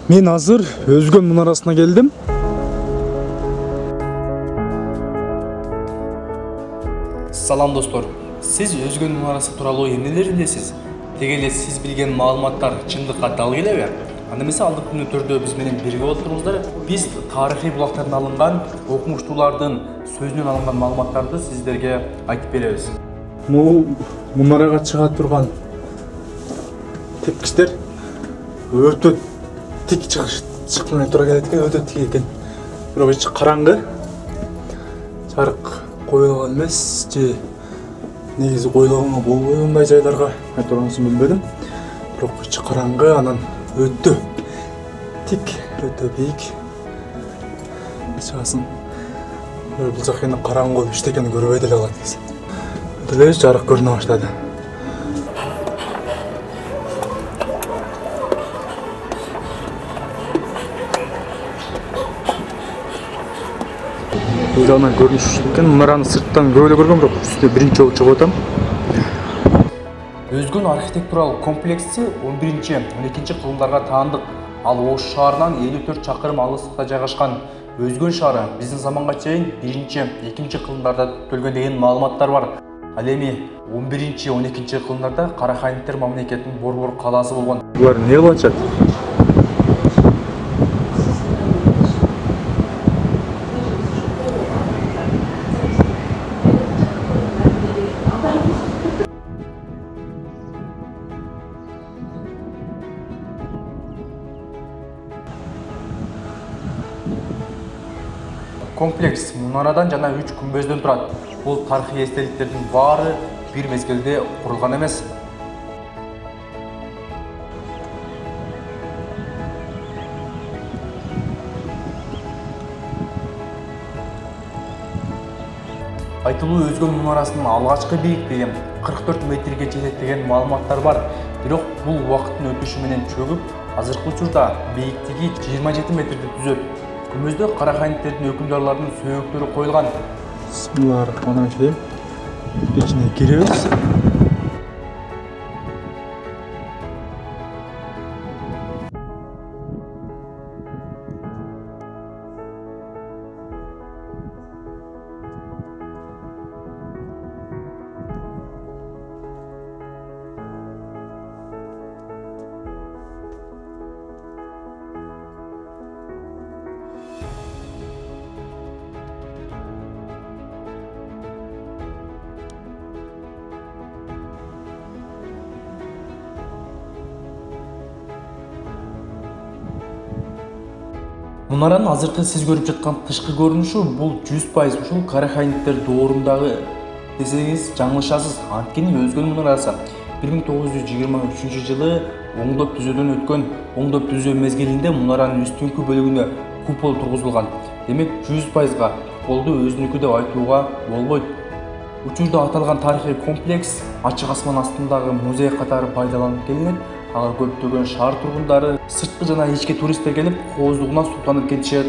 Мен азыр Өзгөн мунарасына келдим. Салам достор. Сиз Өзгөн мунарасы тууралуу эмнелерди билесиз? Теге эле сиз билген маалыматтар чындыкка дал келеби? Анда эмесе алдыңкы түрдө биз менен бирге отуруңуздар. Биз тарыхый булактардан алынган, окумуштуулардын сөзүнөн алынган маалыматтарды сиздерге айтып беребиз. Мунарага чыга турган тепкичтер өтө тик чыкмай тура келет экен, өтө тик экен. Бирок ичи караңгы. Жарык коюлган эмес, же негизи коюлганга болбой мындай жайларга айтыргансын билбедим. Бирок ичи караңгы, анан өтө тик, өтө бийик. Чыгасын. Бул жак эне караңгы эчтекени көрбөй деле калат экенсиң. Деле жарык көрүнө баштады. Бул жагынан көрүнүш экен, мунараны сырттан көп эле көргөм, бирок үстү биринчи жолу чыгып атам. Өзгөн архитектуралык комплекси 11-12 кылымдарга таандык. Ал Ош шаарынан 54 чакырым алыстыкта жайгашкан. Өзгөн шаары биздин заманга чейин 1-2 кылымдарда түзүлгөн деген маалыматтар бар. Ал эми 11-12 кылымдарда Караханниттер мамлекетинин борбор калаасы болгон. Булар эмне кылып атышат? Комплекс мунарадан жана 3 күмбөздөн турат. Бул тарыхый эстеликтердин баары бир мезгилде курулган эмес. Айтылуу Өзгөн мунарасынын алгачкы бийиктиги 44 метрге жетет деген маалыматтар бар. Бирок бул убакыттын өтүшү менен чөгүп, азыркы учурда бийиктиги 27 метрди түзөт. Күмбөздө Караханниттердин өкүмдарларынын сөөктөрү коюлган. Бисмиллахиррахманиррахим. İçine giriyoruz. Мунаранын азыркы сиз көрүп жаткан тышкы көрүнүшү бул 100% ушул Караханниттер доорундагы десеңиз жаңылышасыз. Анткени Өзгөн мунарасы 1923 жылы оңдоп түзүүдөн өткөн. Оңдоп түзөө мезгилинде мунаранын үстүнкү бөлүгүнө купол тургузулган. Демек 100%га куполду өзүнүкү деп айтууга болбойт. Учурда аталган тарыхый комплекс ачык асман астындагы музей катары пайдаланып келинет. Ага көптөгөн шаар тургундары, сырткы жана ички туристтер келип, кооздугунан султанып кетишет.